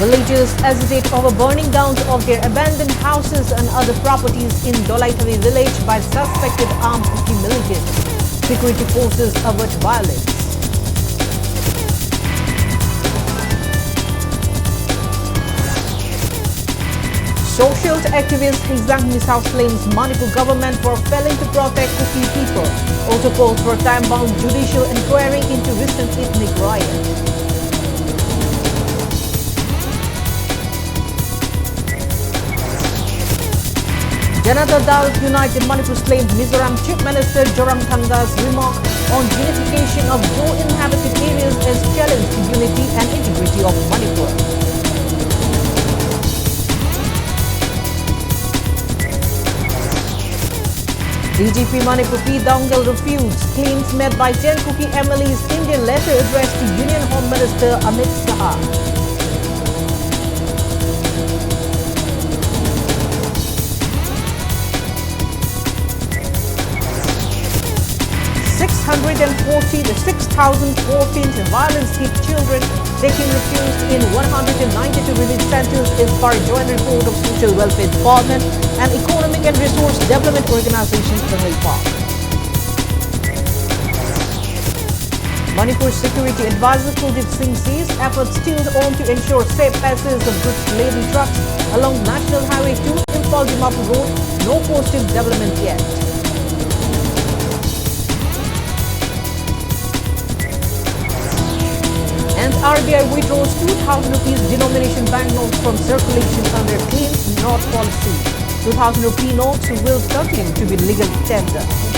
Villagers hesitate over burning down of their abandoned houses and other properties in Dolaithavi village by suspected armed Kuki militants. Security forces avert violence. Social activist Hizang Misao blames Manipur government for failing to protect Kuki people. Also calls for time-bound judicial inquiry into recent ethnic riot. Janata Dal United Manipur claimed Mizoram Chief Minister Joramthanga's remark on unification of no-inhabited areas as challenge to unity and integrity of Manipur. DGP Manipur P. Dangal refutes claims made by 10 Kuki MLAs Indian letter addressed to Union Home Minister Amit Shah. 6,014 violence-hit children taking refuge in 192 relief centers is per joint report of Social Welfare Department and Economic and Resource Development Organization Manipur. Manipur Security Advisor Kuljit Singh says efforts still on to ensure safe passage of goods-laden trucks along National Highway 2 Imphal-Dimapur Road. No positive development yet. And RBI withdraws 2,000 rupees denomination banknotes from circulation under clean note policy. 2,000 rupee notes will continue to be legal tender.